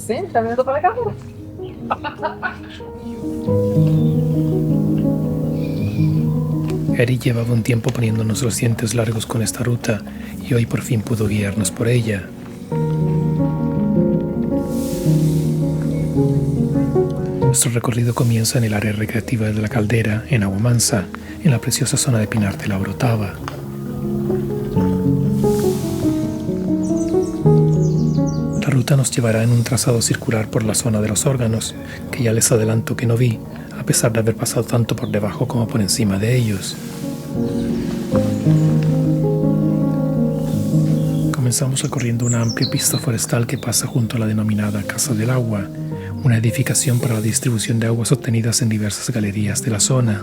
Sí, está mirando para la cámara. Eri llevaba un tiempo poniéndonos los dientes largos con esta ruta y hoy por fin pudo guiarnos por ella. Nuestro recorrido comienza en el área recreativa de la Caldera, en Agua Mansa, en la preciosa zona de Pinar de la Orotava. La ruta nos llevará en un trazado circular por la zona de los órganos, que ya les adelanto que no vi, a pesar de haber pasado tanto por debajo como por encima de ellos. Comenzamos recorriendo una amplia pista forestal que pasa junto a la denominada Casa del Agua, una edificación para la distribución de aguas obtenidas en diversas galerías de la zona.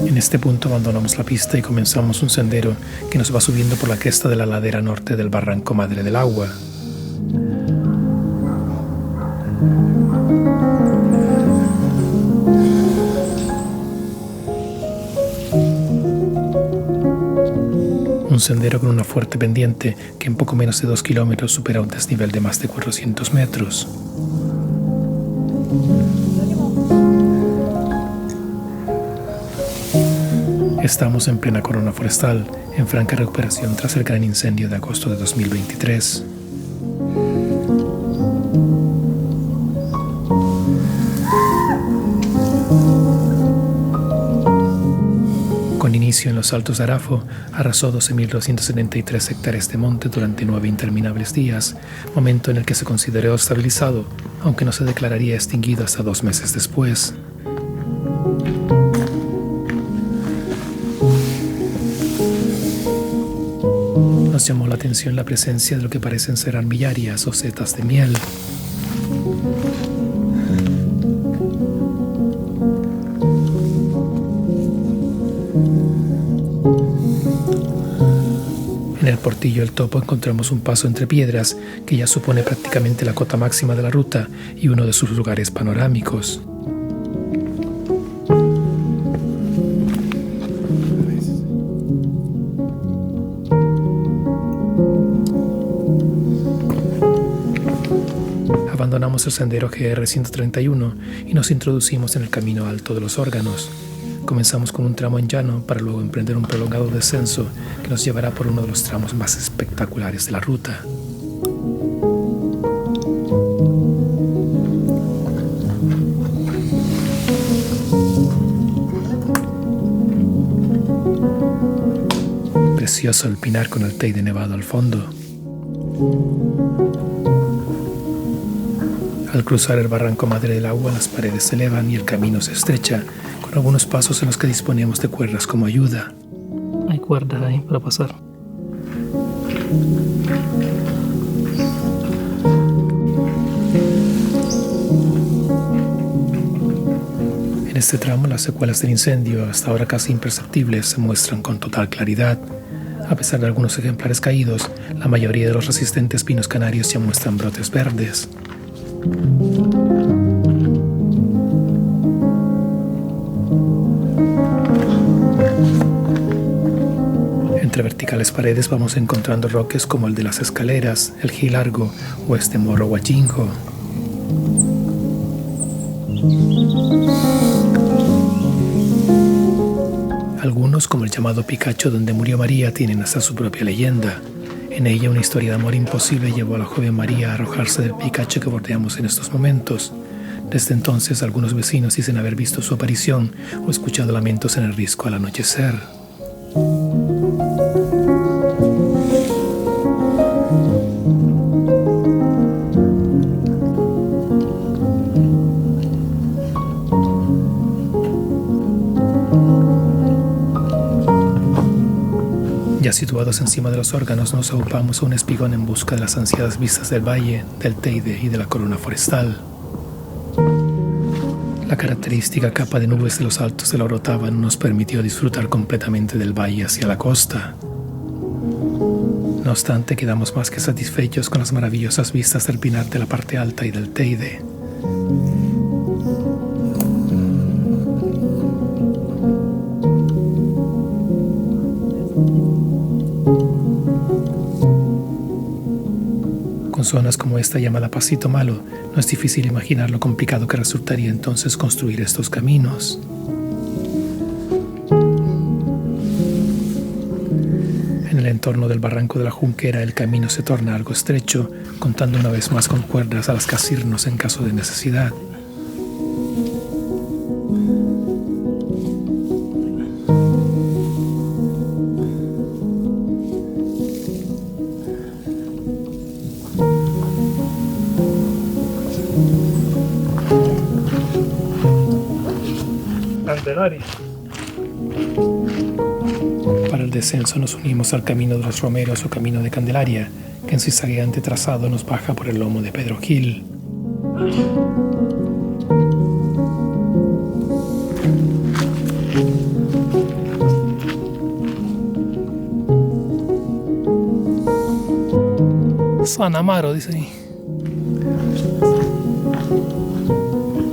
En este punto abandonamos la pista y comenzamos un sendero que nos va subiendo por la cresta de la ladera norte del barranco Madre del Agua. Un sendero con una fuerte pendiente que en poco menos de 2 kilómetros supera un desnivel de más de 400 metros. Estamos en plena corona forestal, en franca recuperación tras el gran incendio de agosto de 2023. Con inicio en los Altos de Arafo, arrasó 12.273 hectáreas de monte durante 9 interminables días, momento en el que se consideró estabilizado, aunque no se declararía extinguido hasta 2 meses después. Nos llamó la atención la presencia de lo que parecen ser armillarias o setas de miel. En el Portillo El Topo encontramos un paso entre piedras que ya supone prácticamente la cota máxima de la ruta y uno de sus lugares panorámicos. Abandonamos el sendero GR 131 y nos introducimos en el camino alto de los órganos. Comenzamos con un tramo en llano para luego emprender un prolongado descenso que nos llevará por uno de los tramos más espectaculares de la ruta. Precioso el pinar con el Teide nevado al fondo. Al cruzar el barranco Madre del Agua, las paredes se elevan y el camino se estrecha, con algunos pasos en los que disponemos de cuerdas como ayuda. Hay cuerdas ahí para pasar. En este tramo, las secuelas del incendio, hasta ahora casi imperceptibles, se muestran con total claridad. A pesar de algunos ejemplares caídos, la mayoría de los resistentes pinos canarios ya muestran brotes verdes. Entre verticales paredes vamos encontrando roques como el de las escaleras, el Gilargo o este Morro Huachinjo. Algunos, como el llamado Picacho donde murió María, tienen hasta su propia leyenda. En ella una historia de amor imposible llevó a la joven María a arrojarse del picacho que bordeamos en estos momentos. Desde entonces algunos vecinos dicen haber visto su aparición o escuchado lamentos en el risco al anochecer. Ya situados encima de los órganos, nos agrupamos a un espigón en busca de las ansiadas vistas del valle, del Teide y de la corona forestal. La característica capa de nubes de los altos de la Orotava no nos permitió disfrutar completamente del valle hacia la costa. No obstante, quedamos más que satisfechos con las maravillosas vistas del Pinar de la parte alta y del Teide. Con zonas como esta llamada Pasito Malo, no es difícil imaginar lo complicado que resultaría entonces construir estos caminos. En el entorno del barranco de la Junquera el camino se torna algo estrecho, contando una vez más con cuerdas a las que asirnos en caso de necesidad. Candelaria. Para el descenso nos unimos al Camino de los Romeros o Camino de Candelaria, que en su zigzagueante trazado nos baja por el lomo de Pedro Gil. San Amaro, dice ahí.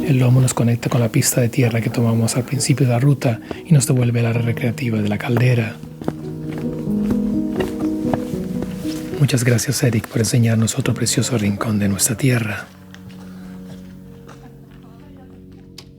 El lomo nos conecta con la pista de tierra que tomamos al principio de la ruta y nos devuelve a la recreativa de la caldera. Muchas gracias, Eric, por enseñarnos otro precioso rincón de nuestra tierra.